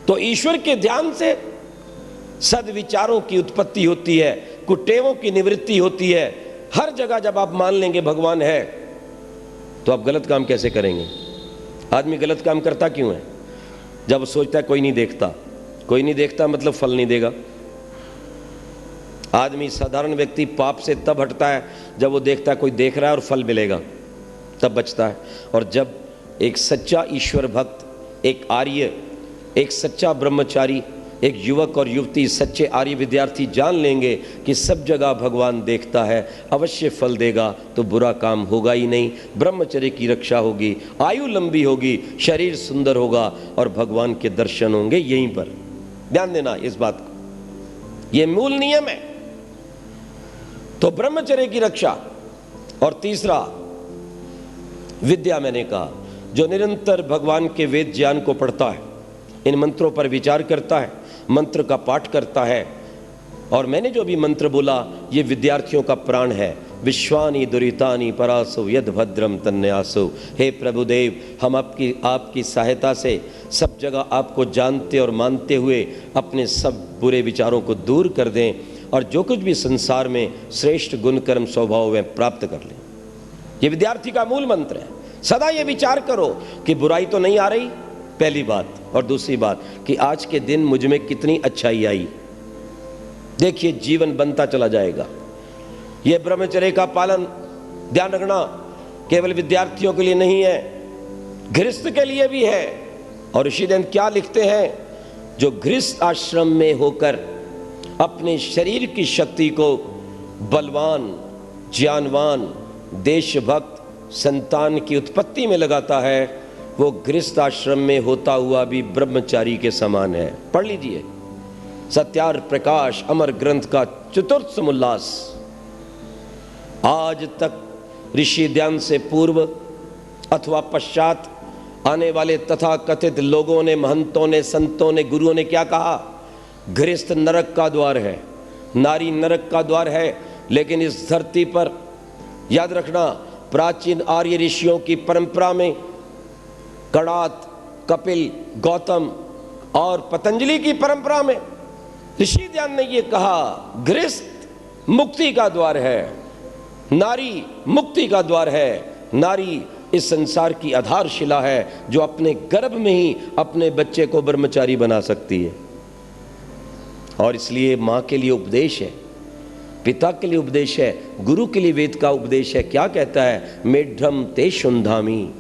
तो ईश्वर के ध्यान से सद्विचारों की उत्पत्ति होती है, कुटेवों की निवृत्ति होती है। हर जगह जब आप मान लेंगे भगवान है, तो आप गलत काम कैसे करेंगे? आदमी गलत काम करता क्यों है? जब सोचता है कोई नहीं देखता, कोई नहीं देखता मतलब फल नहीं देगा। आदमी, साधारण व्यक्ति पाप से तब हटता है जब वो देखता है कोई देख रहा है और फल मिलेगा, तब बचता है। और जब एक सच्चा ईश्वर भक्त, एक आर्य, एक सच्चा ब्रह्मचारी, एक युवक और युवती, सच्चे आर्य विद्यार्थी जान लेंगे कि सब जगह भगवान देखता है, अवश्य फल देगा, तो बुरा काम होगा ही नहीं, ब्रह्मचर्य की रक्षा होगी, आयु लंबी होगी, शरीर सुंदर होगा और भगवान के दर्शन होंगे यहीं पर। ध्यान देना इस बात को, यह मूल नियम है। तो ब्रह्मचर्य की रक्षा। और तीसरा विद्या, मैंने कहा, जो निरंतर भगवान के वेद ज्ञान को पढ़ता है, इन मंत्रों पर विचार करता है, मंत्र का पाठ करता है। और मैंने जो भी मंत्र बोला ये विद्यार्थियों का प्राण है। विश्वानि दुरितानि परासो यद भद्रम तन्यासो। हे प्रभुदेव, हम आपकी सहायता से सब जगह आपको जानते और मानते हुए अपने सब बुरे विचारों को दूर कर दें और जो कुछ भी संसार में श्रेष्ठ गुण कर्म स्वभाव है प्राप्त कर लें। ये विद्यार्थी का मूल मंत्र है। सदा ये विचार करो कि बुराई तो नहीं आ रही, पहली बात, और दूसरी बात कि आज के दिन मुझ में कितनी अच्छाई आई। देखिए जीवन बनता चला जाएगा। यह ब्रह्मचर्य का पालन, ध्यान रखना, केवल विद्यार्थियों के लिए नहीं है, गृहस्थ के लिए भी है। और ऋषिदेव क्या लिखते हैं, जो गृहस्थ आश्रम में होकर अपने शरीर की शक्ति को बलवान, ज्ञानवान, देशभक्त, संतान की उत्पत्ति में लगाता है, वो गृहस्थ आश्रम में होता हुआ भी ब्रह्मचारी के समान है। पढ़ लीजिए सत्यार्थ प्रकाश अमर ग्रंथ का चतुर्थ समुल्लास। आज तक ऋषि ध्यान से पूर्व अथवा पश्चात आने वाले तथा कथित लोगों ने, महंतों ने, संतों ने, गुरुओं ने क्या कहा? गृहस्थ नरक का द्वार है, नारी नरक का द्वार है। लेकिन इस धरती पर याद रखना, प्राचीन आर्य ऋषियों की परंपरा में कणाद, कपिल, गौतम और पतंजलि की परंपरा में ऋषि ध्यान ने यह कहा, गृहस्थ मुक्ति का द्वार है, नारी मुक्ति का द्वार है। नारी इस संसार की आधारशिला है जो अपने गर्भ में ही अपने बच्चे को ब्रह्मचारी बना सकती है। और इसलिए मां के लिए उपदेश है, पिता के लिए उपदेश है, गुरु के लिए वेद का उपदेश है। क्या कहता है? मेढ्रम ते शुंधामी।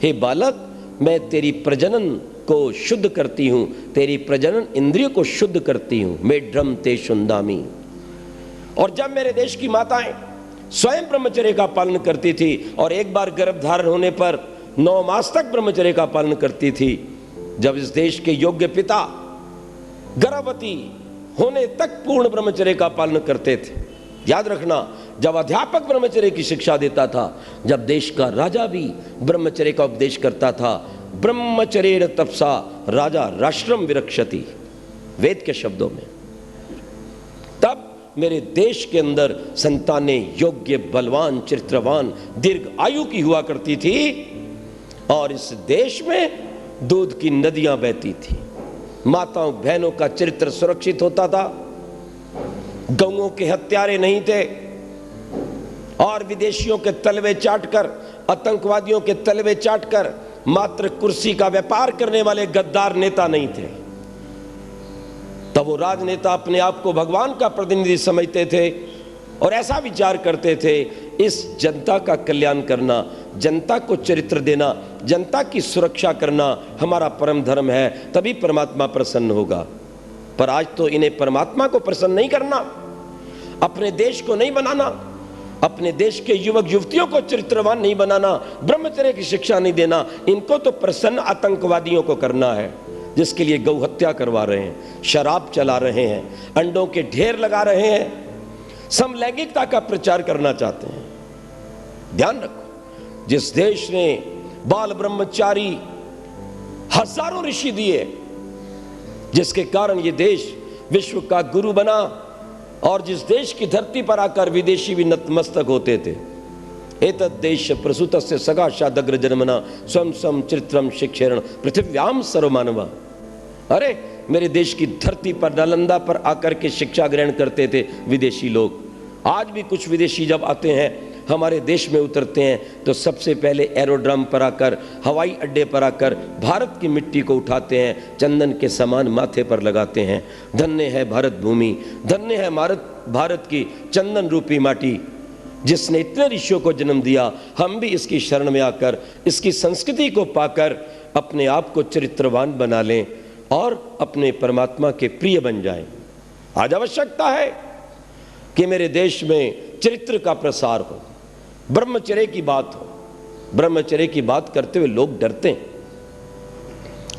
हे बालक, मैं तेरी प्रजनन को शुद्ध करती हूं, तेरी प्रजनन इंद्रिय को शुद्ध करती हूं। मेढ्रम ते शुंधामी। और जब मेरे देश की माताएं स्वयं ब्रह्मचर्य का पालन करती थी और एक बार गर्भ धारण होने पर 9 मास तक ब्रह्मचर्य का पालन करती थी, जब इस देश के योग्य पिता गर्भवती होने तक पूर्ण ब्रह्मचर्य का पालन करते थे। याद रखना, जब अध्यापक ब्रह्मचर्य की शिक्षा देता था, जब देश का राजा भी ब्रह्मचर्य का उपदेश करता था, ब्रह्मचर्य तपसा राजा राष्ट्रम विरक्षति, वेद के शब्दों में, तब मेरे देश के अंदर संतानें योग्य, बलवान, चरित्रवान, दीर्घ आयु की हुआ करती थी और इस देश में दूध की नदियां बहती थी। माताओं बहनों का चरित्र सुरक्षित होता था, गौओं के हत्यारे नहीं थे और विदेशियों के तलवे चाटकर, आतंकवादियों के तलवे चाटकर मात्र कुर्सी का व्यापार करने वाले गद्दार नेता नहीं थे। तब वो राजनेता अपने आप को भगवान का प्रतिनिधि समझते थे और ऐसा विचार करते थे, इस जनता का कल्याण करना, जनता को चरित्र देना, जनता की सुरक्षा करना हमारा परम धर्म है, तभी परमात्मा प्रसन्न होगा। पर आज तो इन्हें परमात्मा को प्रसन्न नहीं करना, अपने देश को नहीं बनाना, अपने देश के युवक युवतियों को चरित्रवान नहीं बनाना, ब्रह्मचर्य की शिक्षा नहीं देना, इनको तो प्रसन्न आतंकवादियों को करना है, जिसके लिए गौ हत्या करवा रहे हैं, शराब चला रहे हैं, अंडों के ढेर लगा रहे हैं, समलैंगिकता का प्रचार करना चाहते हैं। ध्यान रखो, जिस देश ने बाल ब्रह्मचारी हजारों ऋषि दिए, जिसके कारण ये देश विश्व का गुरु बना और जिस देश की धरती पर आकर विदेशी भी नतमस्तक होते थे, एतद् देश प्रसूतस्य सकाशादग्र जन्मना स्वयं स्वयं चरित्रम शिक्षेरण पृथिव्याम सर्वमानवा। अरे मेरे देश की धरती पर नालंदा पर आकर के शिक्षा ग्रहण करते थे विदेशी लोग। आज भी कुछ विदेशी जब आते हैं हमारे देश में उतरते हैं तो सबसे पहले एरोड्रम पर आकर, हवाई अड्डे पर आकर भारत की मिट्टी को उठाते हैं, चंदन के समान माथे पर लगाते हैं। धन्य है भारत भूमि, धन्य है भारत की चंदन रूपी माटी, जिसने इतने ऋषियों को जन्म दिया। हम भी इसकी शरण में आकर, इसकी संस्कृति को पाकर अपने आप को चरित्रवान बना लें और अपने परमात्मा के प्रिय बन जाएं। आज आवश्यकता है कि मेरे देश में चरित्र का प्रसार हो, ब्रह्मचर्य की बात हो। ब्रह्मचर्य की बात करते हुए लोग डरते हैं,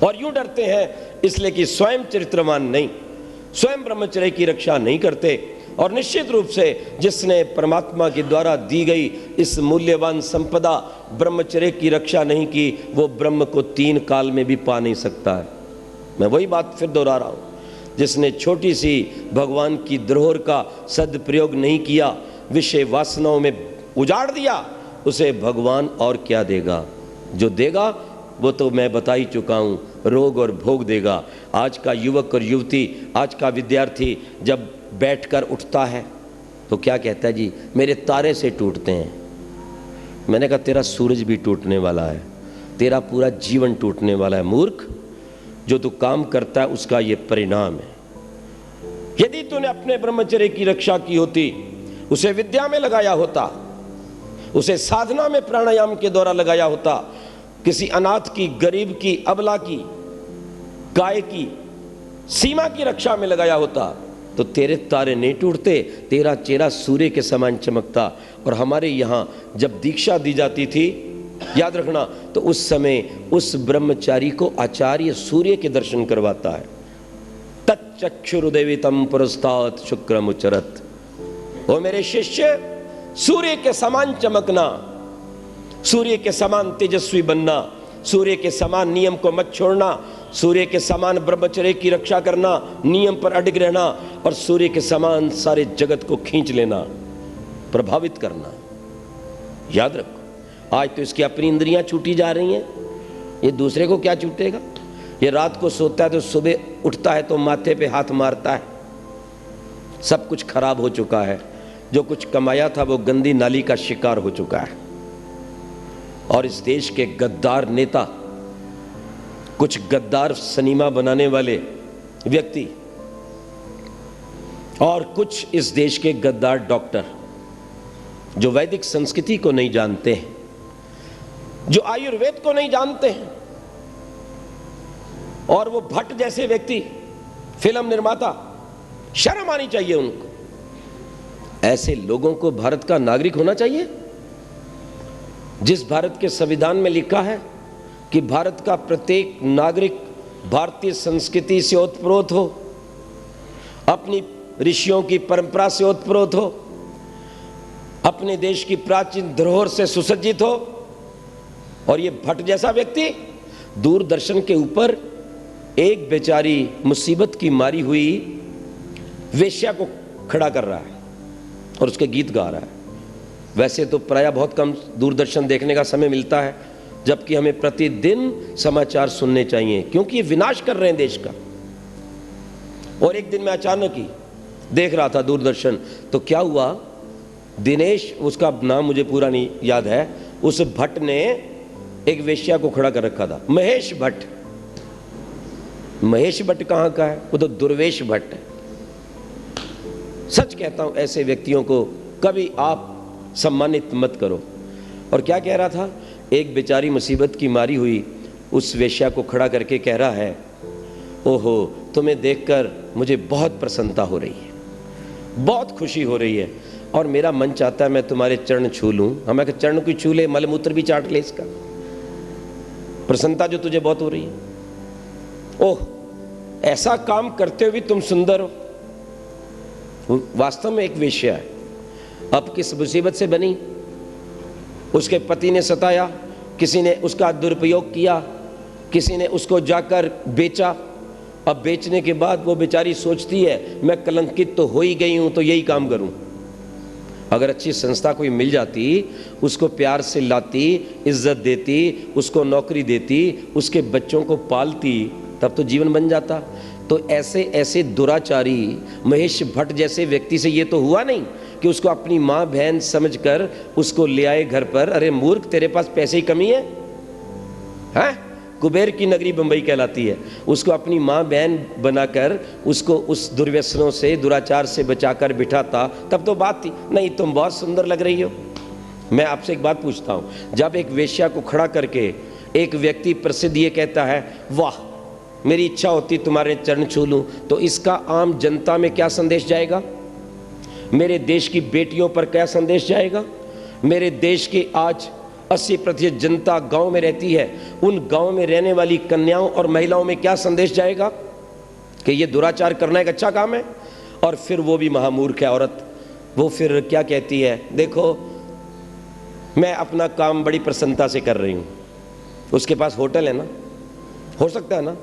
और यूं डरते हैं इसलिए कि स्वयं चरित्रवान नहीं, स्वयं ब्रह्मचर्य की रक्षा नहीं करते। और निश्चित रूप से जिसने परमात्मा के द्वारा दी गई इस मूल्यवान संपदा ब्रह्मचर्य की रक्षा नहीं की, वो ब्रह्म को 3 काल में भी पा नहीं सकता है। मैं वही बात फिर दोहरा रहा हूँ, जिसने छोटी सी भगवान की धरोहर का सदप्रयोग नहीं किया, विषय वासनाओं में उजाड़ दिया, उसे भगवान और क्या देगा? जो देगा वो तो मैं बता ही चुका हूँ, रोग और भोग देगा। आज का युवक और युवती, आज का विद्यार्थी जब बैठकर उठता है तो क्या कहता है? जी मेरे तारे से टूटते हैं। मैंने कहा तेरा सूरज भी टूटने वाला है, तेरा पूरा जीवन टूटने वाला है मूर्ख। जो तू काम करता है उसका ये परिणाम है। यदि तूने अपने ब्रह्मचर्य की रक्षा की होती, उसे विद्या में लगाया होता, उसे साधना में प्राणायाम के द्वारा लगाया होता, किसी अनाथ की, गरीब की, अबला की, गाय की, सीमा की रक्षा में लगाया होता, तो तेरे तारे नहीं टूटते, तेरा चेहरा सूर्य के समान चमकता। और हमारे यहाँ जब दीक्षा दी जाती थी, याद रखना, तो उस समय उस ब्रह्मचारी को आचार्य सूर्य के दर्शन करवाता है। तच्चक्षुरुदेवितम पुरस्तात् शुक्रमुचरत। ओ मेरे शिष्य, सूर्य के समान चमकना, सूर्य के समान तेजस्वी बनना, सूर्य के समान नियम को मत छोड़ना, सूर्य के समान ब्रह्मचर्य की रक्षा करना, नियम पर अडिग रहना, और सूर्य के समान सारे जगत को खींच लेना, प्रभावित करना। याद रखो, आज तो इसकी अपनी इंद्रियां छूटी जा रही हैं, ये दूसरे को क्या छूटेगा? ये रात को सोता है तो सुबह उठता है तो माथे पे हाथ मारता है। सब कुछ खराब हो चुका है, जो कुछ कमाया था वो गंदी नाली का शिकार हो चुका है। और इस देश के गद्दार नेता, कुछ गद्दार सिनेमा बनाने वाले व्यक्ति, और कुछ इस देश के गद्दार डॉक्टर जो वैदिक संस्कृति को नहीं जानते हैं, जो आयुर्वेद को नहीं जानते हैं, और वो भट्ट जैसे व्यक्ति, फिल्म निर्माता, शर्म आनी चाहिए उनको। ऐसे लोगों को भारत का नागरिक होना चाहिए? जिस भारत के संविधान में लिखा है कि भारत का प्रत्येक नागरिक भारतीय संस्कृति से ओतप्रोत हो, अपनी ऋषियों की परंपरा से ओतप्रोत हो, अपने देश की प्राचीन धरोहर से सुसज्जित हो। और ये भट्ट जैसा व्यक्ति दूरदर्शन के ऊपर एक बेचारी मुसीबत की मारी हुई वेश्या को खड़ा कर रहा है और उसके गीत गा रहा है। वैसे तो प्रायः बहुत कम दूरदर्शन देखने का समय मिलता है, जबकि हमें प्रतिदिन समाचार सुनने चाहिए, क्योंकि ये विनाश कर रहे हैं देश का। और एक दिन मैं अचानक ही देख रहा था दूरदर्शन, तो क्या हुआ, दिनेश, उसका नाम मुझे पूरा नहीं याद है, उस भट्ट ने एक वेश्या को खड़ा कर रखा था, महेश भट्ट। महेश भट्ट कहाँ का है? वो तो दुर्वेश भट्ट है। सच कहता हूं, ऐसे व्यक्तियों को कभी आप सम्मानित मत करो। और क्या कह रहा था, एक बेचारी मुसीबत की मारी हुई उस वेश्या को खड़ा करके कह रहा है, ओहो, तुम्हें देखकर मुझे बहुत प्रसन्नता हो रही है, बहुत खुशी हो रही है, और मेरा मन चाहता है मैं तुम्हारे चरण छू लूं। हमें चरण कोई छू ले, मलमूत्र भी चाट ले, इसका प्रसन्नता जो तुझे बहुत हो रही है। ओह, ऐसा काम करते हुए भी तुम सुंदर हो। वास्तव में एक वेश्या है, अब किस मुसीबत से बनी, उसके पति ने सताया, किसी ने उसका दुरुपयोग किया, किसी ने उसको जाकर बेचा। अब बेचने के बाद वो बेचारी सोचती है मैं कलंकित तो हो ही गई हूं, तो यही काम करूं। अगर अच्छी संस्था कोई मिल जाती, उसको प्यार से लाती, इज्जत देती, उसको नौकरी देती, उसके बच्चों को पालती, तब तो जीवन बन जाता। तो ऐसे ऐसे दुराचारी महेश भट्ट जैसे व्यक्ति से ये तो हुआ नहीं कि उसको अपनी माँ बहन समझकर उसको ले आए घर पर। अरे मूर्ख, तेरे पास पैसे की कमी है? कुबेर की नगरी बंबई कहलाती है। उसको अपनी माँ बहन बनाकर उसको उस दुर्व्यसनों से, दुराचार से बचाकर बिठाता, तब तो बात थी। नहीं, तुम बहुत सुंदर लग रही हो। मैं आपसे एक बात पूछता हूँ, जब एक वेश्या को खड़ा करके एक व्यक्ति प्रसिद्ध ये कहता है, वाह मेरी इच्छा होती तुम्हारे चरण छू लूं, तो इसका आम जनता में क्या संदेश जाएगा? मेरे देश की बेटियों पर क्या संदेश जाएगा? मेरे देश की आज 80% जनता गांव में रहती है, उन गांव में रहने वाली कन्याओं और महिलाओं में क्या संदेश जाएगा कि ये दुराचार करना एक अच्छा काम है? और फिर वो भी महामूर्ख है औरत, वो फिर क्या कहती है, देखो मैं अपना काम बड़ी प्रसन्नता से कर रही हूँ। उसके पास होटल है ना, हो सकता है ना,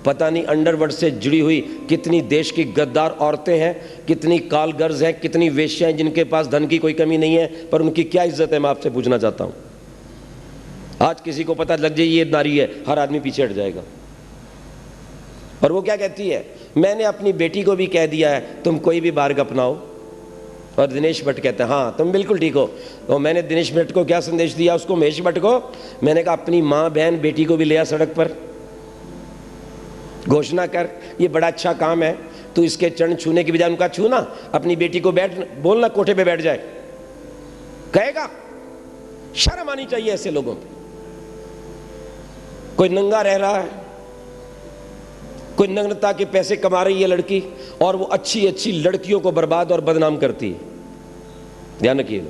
पता नहीं अंडरवर्ल्ड से जुड़ी हुई कितनी देश की गद्दार औरतें हैं, कितनी कालगर्ज हैं, कितनी वेश्याएं जिनके पास धन की कोई कमी नहीं है, पर उनकी क्या इज्जत है, मैं आपसे पूछना चाहता हूँ। आज किसी को पता लग जाए ये नारी है, हर आदमी पीछे हट जाएगा। और वो क्या कहती है, मैंने अपनी बेटी को भी कह दिया है तुम कोई भी बार्ग अपनाओ। और दिनेश भट्ट कहते हैं हाँ तुम बिल्कुल ठीक हो। तो मैंने दिनेश भट्ट को क्या संदेश दिया, उसको महेश भट्ट को, मैंने कहा अपनी माँ बहन बेटी को भी ले आ सड़क पर, घोषणा कर ये बड़ा अच्छा काम है, तू इसके चरण छूने की बजाय उनका छूना, अपनी बेटी को बैठ बोलना कोठे पे बैठ जाए, कहेगा? शर्म आनी चाहिए ऐसे लोगों पे। कोई नंगा रह रहा है, कोई नग्नता के पैसे कमा रही है लड़की, और वो अच्छी अच्छी लड़कियों को बर्बाद और बदनाम करती है। ध्यान रखिए,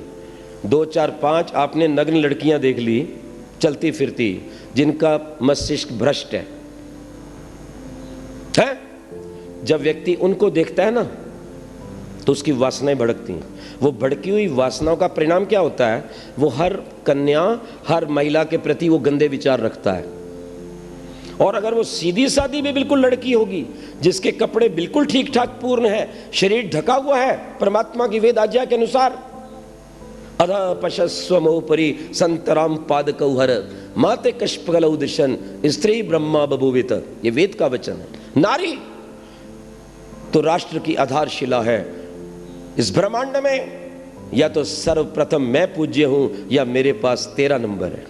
2 4 5 आपने नग्न लड़कियां देख ली चलती फिरती, जिनका मस्तिष्क भ्रष्ट है? जब व्यक्ति उनको देखता है ना तो उसकी वासनाएं भड़कती हैं। वो भड़की हुई वासनाओं का परिणाम क्या होता है, वो हर कन्या, हर महिला के प्रति वो गंदे विचार रखता है। और अगर वो सीधी सादी भी बिल्कुल लड़की होगी, जिसके कपड़े बिल्कुल ठीक ठाक पूर्ण है, शरीर ढका हुआ है परमात्मा की वेद आज्ञा के अनुसार, अधा पशस्वमोपरि संतराम पादकौहर माते कष्पगलौ दिशन स्त्री ब्रह्मा बभूवित, ये वेद का वचन है। नारी तो राष्ट्र की आधारशिला है। इस ब्रह्मांड में या तो सर्वप्रथम मैं पूज्य हूं, या मेरे पास तेरा नंबर है।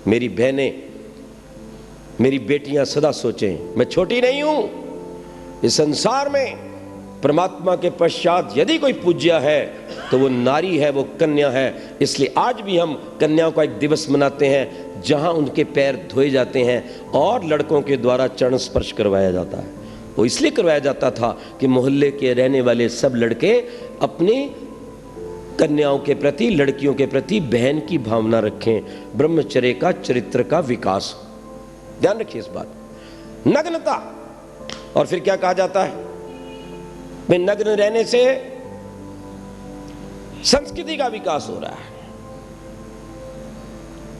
मेरी बहनें, मेरी बेटियां सदा सोचें मैं छोटी नहीं हूं। इस संसार में परमात्मा के पश्चात यदि कोई पूज्य है तो वो नारी है, वो कन्या है। इसलिए आज भी हम कन्याओं का एक दिवस मनाते हैं जहां उनके पैर धोए जाते हैं और लड़कों के द्वारा चरण स्पर्श करवाया जाता है। वो इसलिए करवाया जाता था कि मोहल्ले के रहने वाले सब लड़के अपनी कन्याओं के प्रति, लड़कियों के प्रति बहन की भावना रखें, ब्रह्मचर्य का, चरित्र का विकास हो। ध्यान रखिए इस बात। नग्नता, और फिर क्या कहा जाता है, भाई नग्न रहने से संस्कृति का विकास हो रहा है।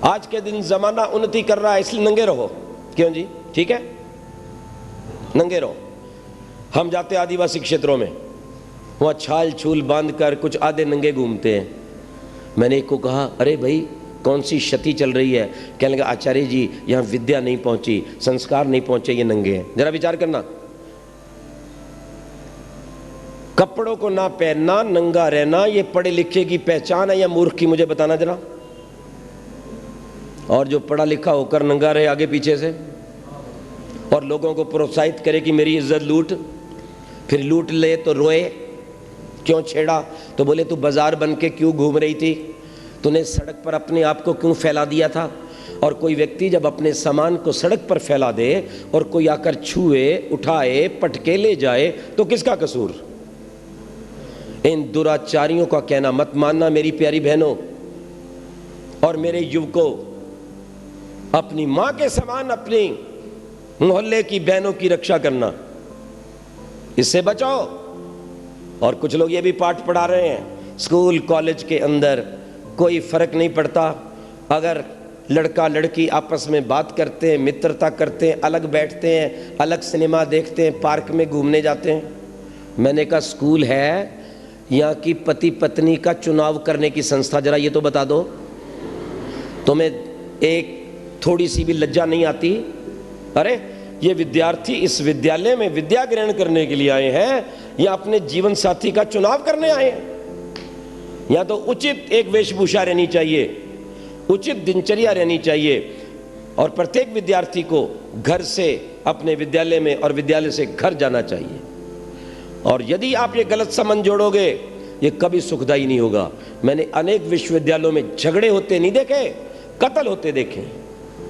आज के दिन जमाना उन्नति कर रहा है, इसलिए नंगे रहो। क्यों जी? ठीक है, नंगे रहो। हम जाते आदिवासी क्षेत्रों में, वहां छाल छूल बांधकर कुछ आधे नंगे घूमते हैं। मैंने एक को कहा, अरे भाई कौन सी क्षति चल रही है? कहने लगा, आचार्य जी यहाँ विद्या नहीं पहुंची, संस्कार नहीं पहुंचे, ये नंगे हैं। जरा विचार करना, कपड़ों को ना पहनना, नंगा रहना, ये पढ़े लिखे की पहचान है या मूर्ख की? मुझे बताना जरा। और जो पढ़ा लिखा होकर नंगा रहे आगे पीछे से और लोगों को प्रोत्साहित करे कि मेरी इज्जत लूट, फिर लूट ले तो रोए, क्यों छेड़ा? तो बोले तू बाजार बन के क्यों घूम रही थी, तूने सड़क पर अपने आप को क्यों फैला दिया था? और कोई व्यक्ति जब अपने सामान को सड़क पर फैला दे और कोई आकर छुए, उठाए, पटके ले जाए तो किसका कसूर? इन दुराचारियों का कहना मत मानना मेरी प्यारी बहनों और मेरे युवकों। अपनी मां के समान अपनी मोहल्ले की बहनों की रक्षा करना, इससे बचाओ। और कुछ लोग ये भी पाठ पढ़ा रहे हैं, स्कूल कॉलेज के अंदर कोई फर्क नहीं पड़ता, अगर लड़का लड़की आपस में बात करते हैं, मित्रता करते हैं, अलग बैठते हैं, अलग सिनेमा देखते हैं, पार्क में घूमने जाते हैं। मैंने कहा स्कूल है यहाँ की पति पत्नी का चुनाव करने की संस्था? जरा ये तो बता दो, तुम्हें एक थोड़ी सी भी लज्जा नहीं आती? अरे ये विद्यार्थी इस विद्यालय में विद्या ग्रहण करने के लिए आए हैं या अपने जीवन साथी का चुनाव करने आए हैं? या तो उचित एक वेशभूषा रहनी चाहिए, उचित दिनचर्या रहनी चाहिए, और प्रत्येक विद्यार्थी को घर से अपने विद्यालय में और विद्यालय से घर जाना चाहिए। और यदि आप ये गलत संबंध जोड़ोगे, ये कभी सुखदायी नहीं होगा। मैंने अनेक विश्वविद्यालयों में झगड़े होते नहीं देखे, कत्ल होते देखे।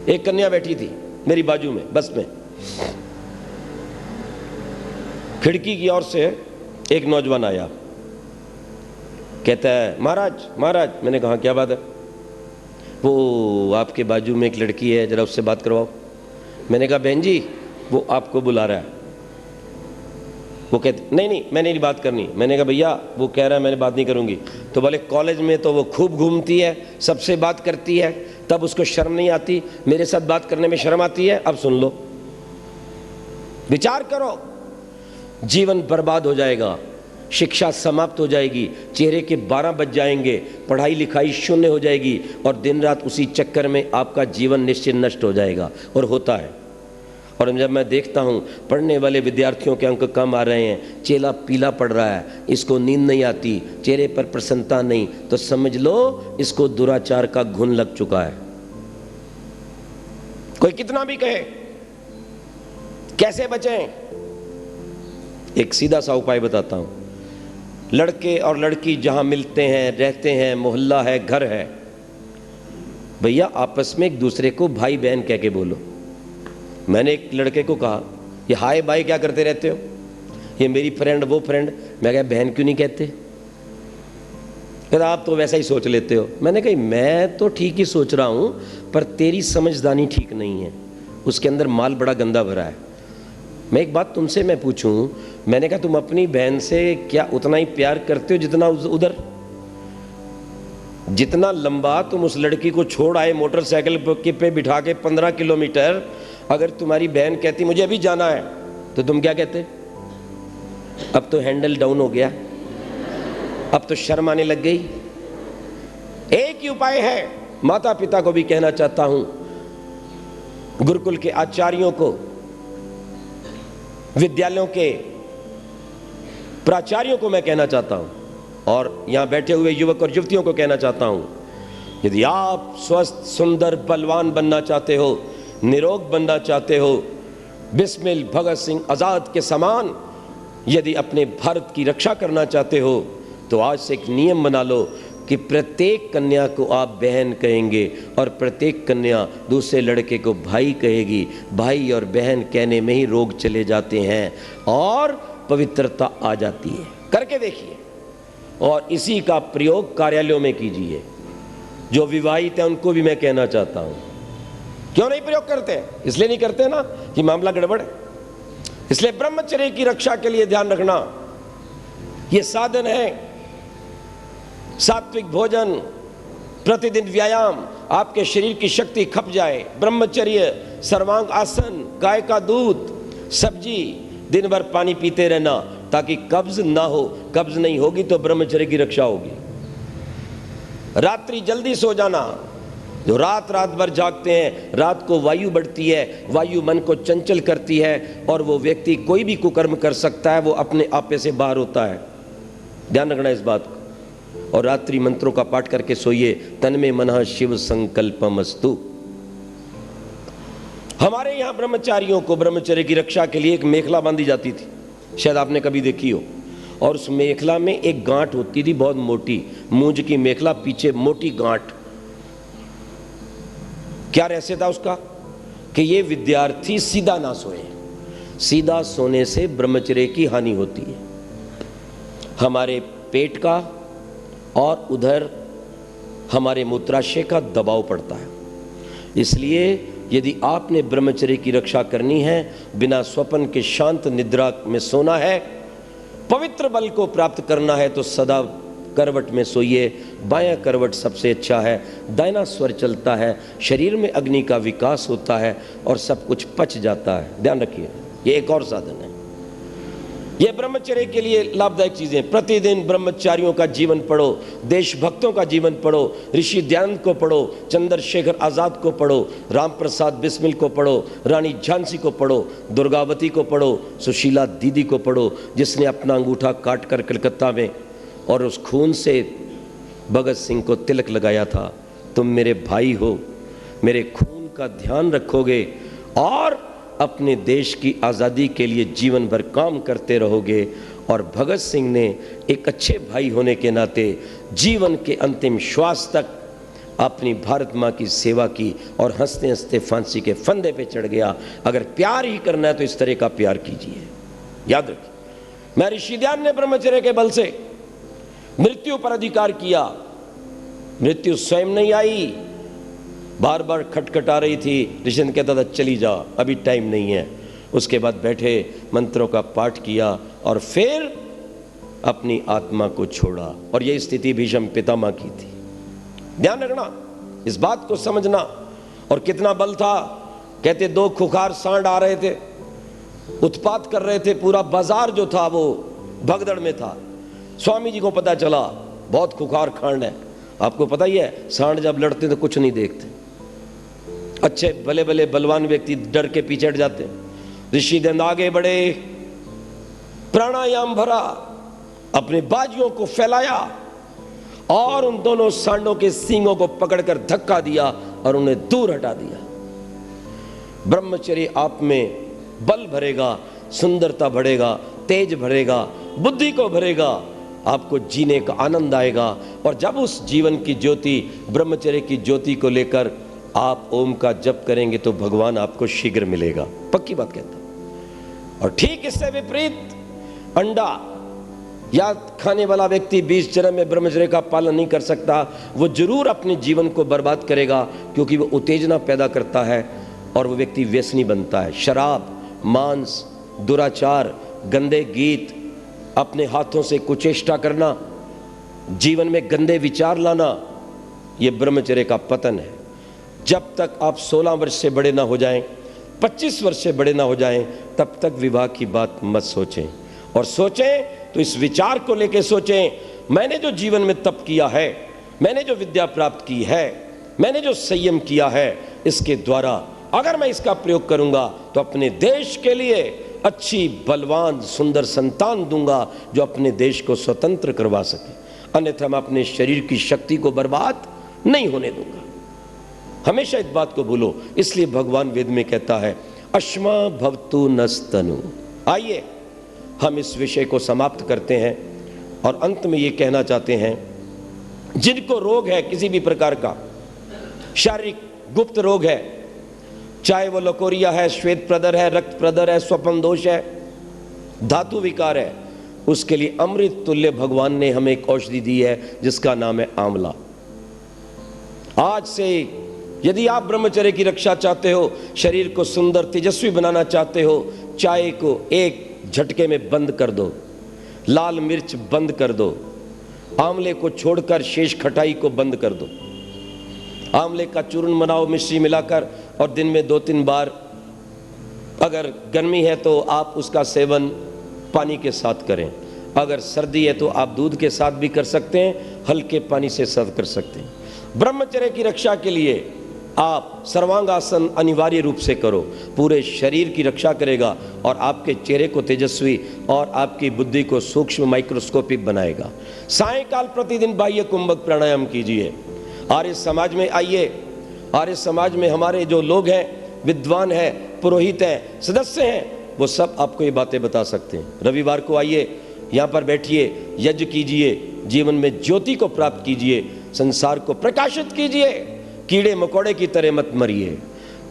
एक कन्या बैठी थी मेरी बाजू में बस में, खिड़की की ओर से एक नौजवान आया, कहता है महाराज महाराज। मैंने कहा क्या बात है? वो आपके बाजू में एक लड़की है, जरा उससे बात करवाओ। मैंने कहा बहन जी वो आपको बुला रहा है। वो कहते नहीं नहीं मैंने नहीं बात करनी। मैंने कहा भैया वो कह रहा है मैंने बात नहीं करूंगी। तो बोले कॉलेज में तो वो खूब घूमती है, सबसे बात करती है, तब उसको शर्म नहीं आती, मेरे साथ बात करने में शर्म आती है। अब सुन लो, विचार करो, जीवन बर्बाद हो जाएगा, शिक्षा समाप्त हो जाएगी, चेहरे के 12 बज जाएंगे, पढ़ाई लिखाई शून्य हो जाएगी, और दिन रात उसी चक्कर में आपका जीवन निश्चित नष्ट हो जाएगा। और होता है। और जब मैं देखता हूँ पढ़ने वाले विद्यार्थियों के अंक कम आ रहे हैं, चेहरा पीला पड़ रहा है, इसको नींद नहीं आती, चेहरे पर प्रसन्नता नहीं, तो समझ लो इसको दुराचार का घुन लग चुका है। कोई कितना भी कहे, कैसे बचें? एक सीधा सा उपाय बताता हूं। लड़के और लड़की जहां मिलते हैं, रहते हैं, मोहल्ला है, घर है, भैया आपस में एक दूसरे को भाई बहन कह के बोलो। मैंने एक लड़के को कहा ये हाय बाय क्या करते रहते हो, ये मेरी फ्रेंड वो फ्रेंड। मैं कहा बहन क्यों नहीं कहते? कहता आप तो वैसा ही सोच लेते हो। मैंने कहा मैं तो ठीक ही सोच रहा हूं, पर तेरी समझदारी ठीक नहीं है, उसके अंदर माल बड़ा गंदा भरा है। मैं एक बात तुमसे मैं पूछूं, मैंने कहा तुम अपनी बहन से क्या उतना ही प्यार करते हो जितना उधर? जितना लंबा तुम उस लड़की को छोड़ आए मोटरसाइकिल पे बिठा के 15 किलोमीटर, अगर तुम्हारी बहन कहती मुझे अभी जाना है, तो तुम क्या कहते? अब तो हैंडल डाउन हो गया, अब तो शर्म आने लग गई। एक ही उपाय है, माता पिता को भी कहना चाहता हूं, गुरुकुल के आचार्यों को, विद्यालयों के प्राचार्यों को मैं कहना चाहता हूं, और यहां बैठे हुए युवक और युवतियों को कहना चाहता हूं, यदि आप स्वस्थ सुंदर बलवान बनना चाहते हो, निरोग बनना चाहते हो, बिस्मिल भगत सिंह आजाद के समान यदि अपने भारत की रक्षा करना चाहते हो, तो आज से एक नियम बना लो कि प्रत्येक कन्या को आप बहन कहेंगे और प्रत्येक कन्या दूसरे लड़के को भाई कहेगी। भाई और बहन कहने में ही रोग चले जाते हैं और पवित्रता आ जाती है। करके देखिए, और इसी का प्रयोग कार्यालयों में कीजिए। जो विवाहित हैं उनको भी मैं कहना चाहता हूं, क्यों नहीं प्रयोग करते? इसलिए नहीं करते ना कि मामला गड़बड़ है। इसलिए ब्रह्मचर्य की रक्षा के लिए ध्यान रखना, यह साधन है। सात्विक भोजन, प्रतिदिन व्यायाम, आपके शरीर की शक्ति खप जाए, ब्रह्मचर्य, सर्वांग आसन, गाय का दूध, सब्जी, दिन भर पानी पीते रहना ताकि कब्ज ना हो। कब्ज नहीं होगी तो ब्रह्मचर्य की रक्षा होगी। रात्रि जल्दी सो जाना। जो रात भर जागते हैं, रात को वायु बढ़ती है, वायु मन को चंचल करती है और वो व्यक्ति कोई भी कुकर्म कर सकता है, वो अपने आपे से बाहर होता है। ध्यान रखना इस बात को। और रात्रि मंत्रों का पाठ करके सोइए। तन में मनः शिव संकल्पमस्तु। हमारे यहाँ ब्रह्मचारियों को ब्रह्मचर्य की रक्षा के लिए एक मेखला बांधी जाती थी, शायद आपने कभी देखी हो, और उस मेखला में एक गांठ होती थी बहुत मोटी, मूंज की मेखला, पीछे मोटी गांठ। क्या रहस्य था उसका? कि ये विद्यार्थी सीधा ना सोए। सीधा सोने से ब्रह्मचर्य की हानि होती है, हमारे पेट का और उधर हमारे मूत्राशय का दबाव पड़ता है। इसलिए यदि आपने ब्रह्मचर्य की रक्षा करनी है, बिना स्वप्न के शांत निद्रा में सोना है, पवित्र बल को प्राप्त करना है, तो सदा करवट में सोइए। बायां करवट सबसे अच्छा है, दाहिना स्वर चलता है, शरीर में अग्नि का विकास होता है और सब कुछ पच जाता है। ध्यान रखिए, ये एक और साधन है। ये ब्रह्मचर्य के लिए लाभदायक चीजें। प्रतिदिन ब्रह्मचारियों का जीवन पढ़ो, देशभक्तों का जीवन पढ़ो, ऋषि दयानंद को पढ़ो, चंद्रशेखर आजाद को पढ़ो, राम प्रसाद बिस्मिल को पढ़ो, रानी झांसी को पढ़ो, दुर्गावती को पढ़ो, सुशीला दीदी को पढ़ो जिसने अपना अंगूठा काट कर कलकत्ता में और उस खून से भगत सिंह को तिलक लगाया था। तुम मेरे भाई हो, मेरे खून का ध्यान रखोगे और अपने देश की आज़ादी के लिए जीवन भर काम करते रहोगे। और भगत सिंह ने एक अच्छे भाई होने के नाते जीवन के अंतिम श्वास तक अपनी भारत माँ की सेवा की और हंसते हंसते फांसी के फंदे पे चढ़ गया। अगर प्यार ही करना है तो इस तरह का प्यार कीजिए। याद रखिए, मैं ऋषि दयानंद ने ब्रह्मचर्य के बल से मृत्यु पर अधिकार किया। मृत्यु स्वयं नहीं आई, बार बार खटखटा रही थी। ऋषि कहता था चली जा, अभी टाइम नहीं है। उसके बाद बैठे, मंत्रों का पाठ किया और फिर अपनी आत्मा को छोड़ा। और यह स्थिति भीष्म पितामह की थी। ध्यान रखना, इस बात को समझना। और कितना बल था। कहते 2 खुखार सांड आ रहे थे, उत्पात कर रहे थे। पूरा बाजार जो था वो भगदड़ में था। स्वामी जी को पता चला बहुत खुखार खांड है। आपको पता ही है, सांड जब लड़ते तो कुछ नहीं देखते। अच्छे भले भले बलवान व्यक्ति डर के पीछे हट जाते। ऋषि दयानंद आगे बढ़े, प्राणायाम भरा, अपने बाजुओं को फैलाया और उन दोनों सांडों के सींगों को पकड़कर धक्का दिया और उन्हें दूर हटा दिया। ब्रह्मचर्य आप में बल भरेगा, सुंदरता बढ़ेगा, तेज भरेगा, बुद्धि को भरेगा, आपको जीने का आनंद आएगा। और जब उस जीवन की ज्योति, ब्रह्मचर्य की ज्योति को लेकर आप ओम का जप करेंगे तो भगवान आपको शीघ्र मिलेगा, पक्की बात कहता हूं। और ठीक इससे विपरीत अंडा या खाने वाला व्यक्ति 20 जन्म में ब्रह्मचर्य का पालन नहीं कर सकता, वो जरूर अपने जीवन को बर्बाद करेगा, क्योंकि वो उत्तेजना पैदा करता है और वो व्यक्ति व्यसनी बनता है। शराब, मांस, दुराचार, गंदे गीत, अपने हाथों से कुचेष्टा करना, जीवन में गंदे विचार लाना, ये ब्रह्मचर्य का पतन है। जब तक आप 16 वर्ष से बड़े ना हो जाएं, 25 वर्ष से बड़े ना हो जाएं, तब तक विवाह की बात मत सोचें। और सोचें तो इस विचार को लेकर सोचें, मैंने जो जीवन में तप किया है, मैंने जो विद्या प्राप्त की है, मैंने जो संयम किया है, इसके द्वारा अगर मैं इसका प्रयोग करूंगा तो अपने देश के लिए अच्छी बलवान सुंदर संतान दूंगा जो अपने देश को स्वतंत्र करवा सके। अन्यथा मैं अपने शरीर की शक्ति को बर्बाद नहीं होने दूंगा। हमेशा इस बात को भूलो। इसलिए भगवान वेद में कहता है अश्मा भवतु नस्तनु। आइए हम इस विषय को समाप्त करते हैं और अंत में ये कहना चाहते हैं, जिनको रोग है किसी भी प्रकार का, शारीरिक गुप्त रोग है, चाहे वो लकोरिया है, श्वेत प्रदर है, रक्त प्रदर है, स्वप्न दोष है, धातु विकार है, उसके लिए अमृत तुल्य भगवान ने हमें एक औषधि दी है जिसका नाम है आंवला। आज से यदि आप ब्रह्मचर्य की रक्षा चाहते हो, शरीर को सुंदर तेजस्वी बनाना चाहते हो, चाय को एक झटके में बंद कर दो, लाल मिर्च बंद कर दो, आंवले को छोड़कर शेष खटाई को बंद कर दो, आंवले का चूर्ण बनाओ मिश्री मिलाकर और दिन में 2-3 बार, अगर गर्मी है तो आप उसका सेवन पानी के साथ करें, अगर सर्दी है तो आप दूध के साथ भी कर सकते हैं, हल्के पानी से सर्व कर सकते हैं। ब्रह्मचर्य की रक्षा के लिए आप सर्वांगासन अनिवार्य रूप से करो, पूरे शरीर की रक्षा करेगा और आपके चेहरे को तेजस्वी और आपकी बुद्धि को सूक्ष्म माइक्रोस्कोपिक बनाएगा। सायंकाल प्रतिदिन बाह्य कुंभक प्राणायाम कीजिए। आर्य समाज में आइए, आर्य समाज में हमारे जो लोग हैं, विद्वान हैं, पुरोहित हैं, सदस्य हैं, वो सब आपको ये बातें बता सकते हैं। रविवार को आइए, यहाँ पर बैठिए, यज्ञ कीजिए, जीवन में ज्योति को प्राप्त कीजिए, संसार को प्रकाशित कीजिए, कीड़े मकोड़े की तरह मत मरिए।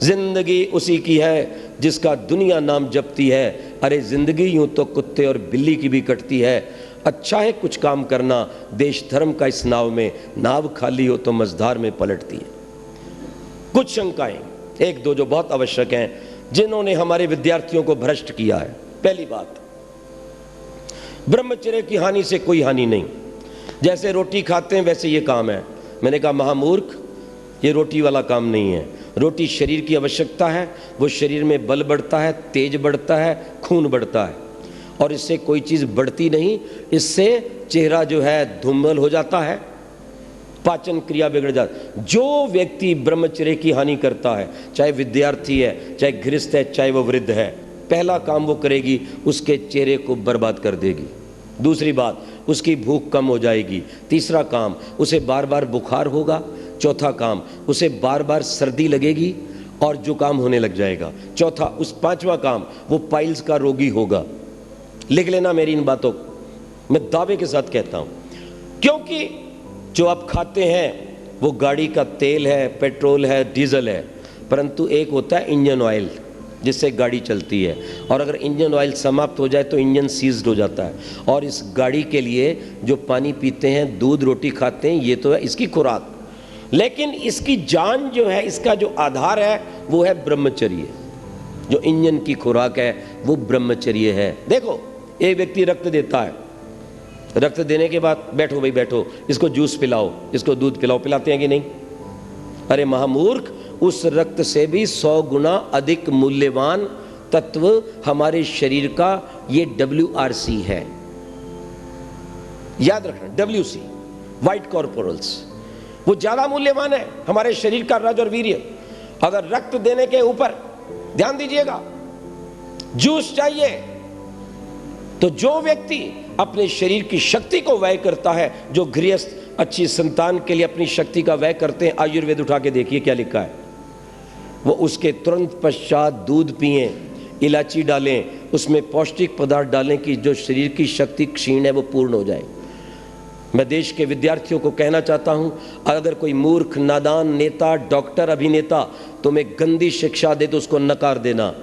जिंदगी उसी की है जिसका दुनिया नाम जपती है। अरे जिंदगी यूं तो कुत्ते और बिल्ली की भी कटती है। अच्छा है कुछ काम करना, देश धर्म का इस नाव में, नाव खाली हो तो मझधार में पलटती है। कुछ शंकाएं, 1-2 जो बहुत आवश्यक हैं, जिन्होंने हमारे विद्यार्थियों को भ्रष्ट किया है। पहली बात, ब्रह्मचर्य की हानि से कोई हानि नहीं। जैसे रोटी खाते हैं वैसे ये काम है। मैंने कहा महामूर्ख, ये रोटी वाला काम नहीं है। रोटी शरीर की आवश्यकता है, वो शरीर में बल बढ़ता है, तेज बढ़ता है, खून बढ़ता है। और इससे कोई चीज़ बढ़ती नहीं, इससे चेहरा जो है धूमल हो जाता है, पाचन क्रिया बिगड़ जाती। जो व्यक्ति ब्रह्मचर्य की हानि करता है, चाहे विद्यार्थी है, चाहे गृहस्थ है, चाहे वो वृद्ध है, पहला काम वो करेगी, उसके चेहरे को बर्बाद कर देगी। दूसरी बात, उसकी भूख कम हो जाएगी। तीसरा काम, उसे बार बार बुखार होगा। चौथा काम, उसे बार बार सर्दी लगेगी और जुकाम होने लग जाएगा। पांचवा काम, वो पाइल्स का रोगी होगा। लिख लेना मेरी इन बातों को, मैं दावे के साथ कहता हूं, क्योंकि जो आप खाते हैं वो गाड़ी का तेल है, पेट्रोल है, डीजल है, परंतु एक होता है इंजन ऑयल जिससे गाड़ी चलती है, और अगर इंजन ऑयल समाप्त हो जाए तो इंजन सीज्ड हो जाता है। और इस गाड़ी के लिए जो पानी पीते हैं, दूध रोटी खाते हैं, ये तो है इसकी खुराक, लेकिन इसकी जान जो है, इसका जो आधार है वो है ब्रह्मचर्य। जो इंजन की खुराक है वो ब्रह्मचर्य है। देखो, एक व्यक्ति रक्त देता है, रक्त देने के बाद बैठो भाई बैठो, इसको जूस पिलाओ, इसको दूध पिलाओ, पिलाते हैं कि नहीं? अरे महामूर्ख, उस रक्त से भी 100 गुना अधिक मूल्यवान तत्व हमारे शरीर का ये WRC है। याद रखना, WC, व्हाइट कॉर्पोरल्स, वो ज्यादा मूल्यवान है हमारे शरीर का रज और वीर्य। अगर रक्त देने के ऊपर ध्यान दीजिएगा, जूस चाहिए, तो जो व्यक्ति अपने शरीर की शक्ति को व्यय करता है, जो गृहस्थ अच्छी संतान के लिए अपनी शक्ति का व्यय करते हैं, आयुर्वेद उठा के देखिए क्या लिखा है, वो उसके तुरंत पश्चात दूध पिएं, इलायची डालें, उसमें पौष्टिक पदार्थ डालें कि जो शरीर की शक्ति क्षीण है वो पूर्ण हो जाए। मैं देश के विद्यार्थियों को कहना चाहता हूं, अगर कोई मूर्ख, नादान नेता, डॉक्टर, अभिनेता तुम्हें गंदी शिक्षा दे तो उसको नकार देना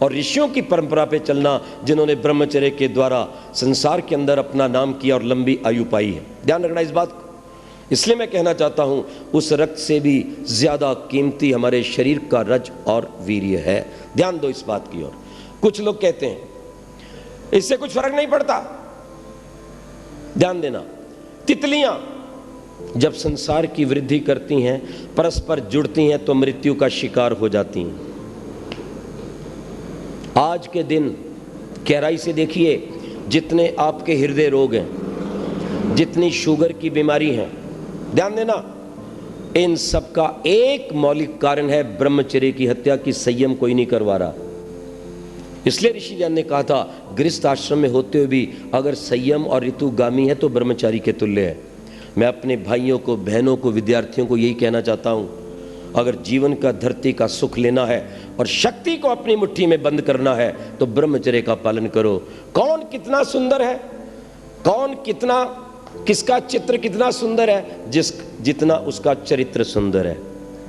और ऋषियों की परंपरा पे चलना, जिन्होंने ब्रह्मचर्य के द्वारा संसार के अंदर अपना नाम किया और लंबी आयु पाई है। ध्यान रखना इस बात को। इसलिए मैं कहना चाहता हूं, उस रक्त से भी ज्यादा कीमती हमारे शरीर का रज और वीर्य है। ध्यान दो इस बात की ओर। कुछ लोग कहते हैं इससे कुछ फर्क नहीं पड़ता। ध्यान देना, तितलियां जब संसार की वृद्धि करती हैं, परस्पर जुड़ती हैं, तो मृत्यु का शिकार हो जाती हैं। आज के दिन गहराई से देखिए, जितने आपके हृदय रोग हैं, जितनी शुगर की बीमारी है, ध्यान देना, इन सब का एक मौलिक कारण है ब्रह्मचर्य की हत्या की संयम कोई नहीं करवा रहा। इसलिए ऋषि ज्ञान ने कहा था, गृहस्थ आश्रम में होते हुए भी अगर संयम और ऋतुगामी है तो ब्रह्मचारी के तुल्य है। मैं अपने भाइयों को, बहनों को, विद्यार्थियों को यही कहना चाहता हूं, अगर जीवन का, धरती का सुख लेना है और शक्ति को अपनी मुट्ठी में बंद करना है तो ब्रह्मचर्य का पालन करो। कौन कितना सुंदर है, कौन कितना, किसका चित्र कितना सुंदर है, जितना उसका चरित्र सुंदर है।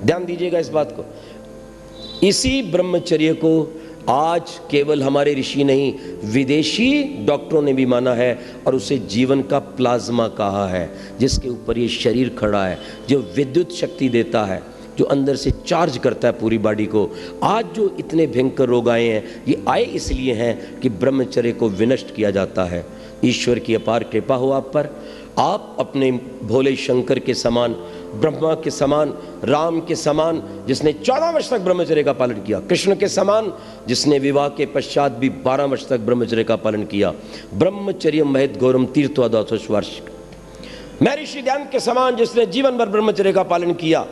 ध्यान दीजिएगा इस बात को। इसी ब्रह्मचर्य को आज केवल हमारे ऋषि नहीं, विदेशी डॉक्टरों ने भी माना है और उसे जीवन का प्लाज्मा कहा है, जिसके ऊपर ये शरीर खड़ा है, जो विद्युत शक्ति देता है, जो अंदर से चार्ज करता है पूरी बॉडी को। आज जो इतने भयंकर रोग आए हैं, ये आए इसलिए हैं कि ब्रह्मचर्य को विनष्ट किया जाता है। ईश्वर की अपार कृपा हो आप पर। आप अपने भोले शंकर के समान, ब्रह्मा के समान, राम के समान जिसने 14 वर्ष तक ब्रह्मचर्य का पालन किया, कृष्ण के समान जिसने विवाह के पश्चात भी 12 वर्ष तक ब्रह्मचर्य का पालन किया, ब्रह्मचर्य महत गौरम तीर्थवादश वर्ष, मैं ऋषि ध्यान के समान जिसने जीवन भर ब्रह्मचर्य का पालन किया,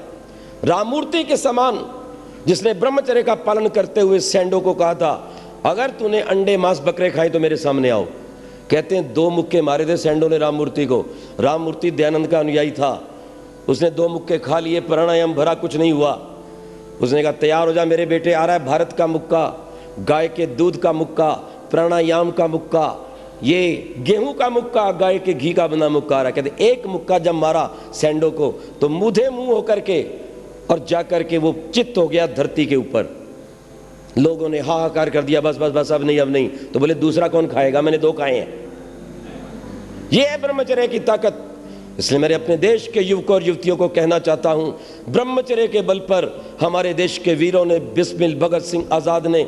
राममूर्ति के समान जिसने ब्रह्मचर्य का पालन करते हुए सैंडो को कहा था, अगर तूने अंडे मांस बकरे खाए तो मेरे सामने आओ। कहते हैं 2 मुक्के मारे थे सैंडो ने राममूर्ति को। राममूर्ति दयानंद का अनुयायी था, उसने 2 मुक्के खा लिए, प्राणायाम भरा, कुछ नहीं हुआ। उसने कहा तैयार हो जा मेरे बेटे, आ रहा है भारत का मुक्का, गाय के दूध का मुक्का, प्राणायाम का मुक्का, ये गेहूं का मुक्का, गाय के घी का बना मुक्का आ रहा है। कहते एक मुक्का जब मारा सैंडो को तो मुँहे मुंह होकर के और जाकर के वो चित्त हो गया धरती के ऊपर। लोगों ने हाहाकार कर दिया, बस बस बस अब नहीं अब नहीं। तो बोले दूसरा कौन खाएगा, मैंने 2 खाए हैं। ये है ब्रह्मचर्य की ताकत। इसलिए मेरे अपने देश के युवकों और युवतियों को कहना चाहता हूं, ब्रह्मचर्य के बल पर हमारे देश के वीरों ने, बिस्मिल भगत सिंह आजाद ने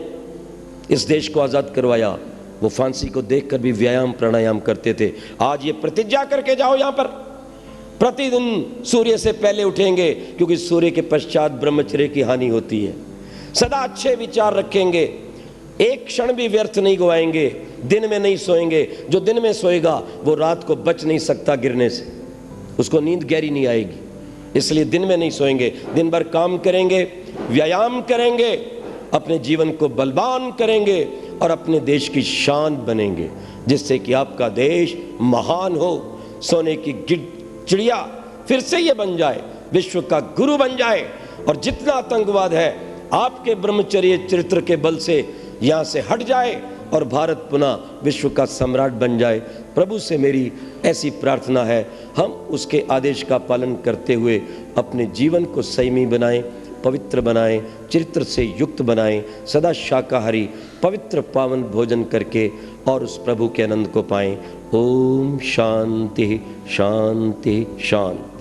इस देश को आजाद करवाया। वो फांसी को देखकर भी व्यायाम प्राणायाम करते थे। आज ये प्रतिज्ञा करके जाओ, यहां पर प्रतिदिन सूर्य से पहले उठेंगे, क्योंकि सूर्य के पश्चात ब्रह्मचर्य की हानि होती है। सदा अच्छे विचार रखेंगे, एक क्षण भी व्यर्थ नहीं गवाएंगे। दिन में नहीं सोएंगे। जो दिन में सोएगा वो रात को बच नहीं सकता गिरने से, उसको नींद गहरी नहीं आएगी। इसलिए दिन में नहीं सोएंगे, दिन भर काम करेंगे, व्यायाम करेंगे, अपने जीवन को बलवान करेंगे और अपने देश की शान बनेंगे, जिससे कि आपका देश महान हो, सोने की चिड़िया फिर से ये बन जाए, विश्व का गुरु बन जाए। और जितना आतंकवाद है आपके ब्रह्मचर्य चरित्र के बल से यहाँ से हट जाए और भारत पुनः विश्व का सम्राट बन जाए। प्रभु से मेरी ऐसी प्रार्थना है, हम उसके आदेश का पालन करते हुए अपने जीवन को संयमी बनाएं, पवित्र बनाएं, चरित्र से युक्त बनाएं, सदा शाकाहारी पवित्र पावन भोजन करके और उस प्रभु के आनंद को पाएं। ओम शांति शांति शांति।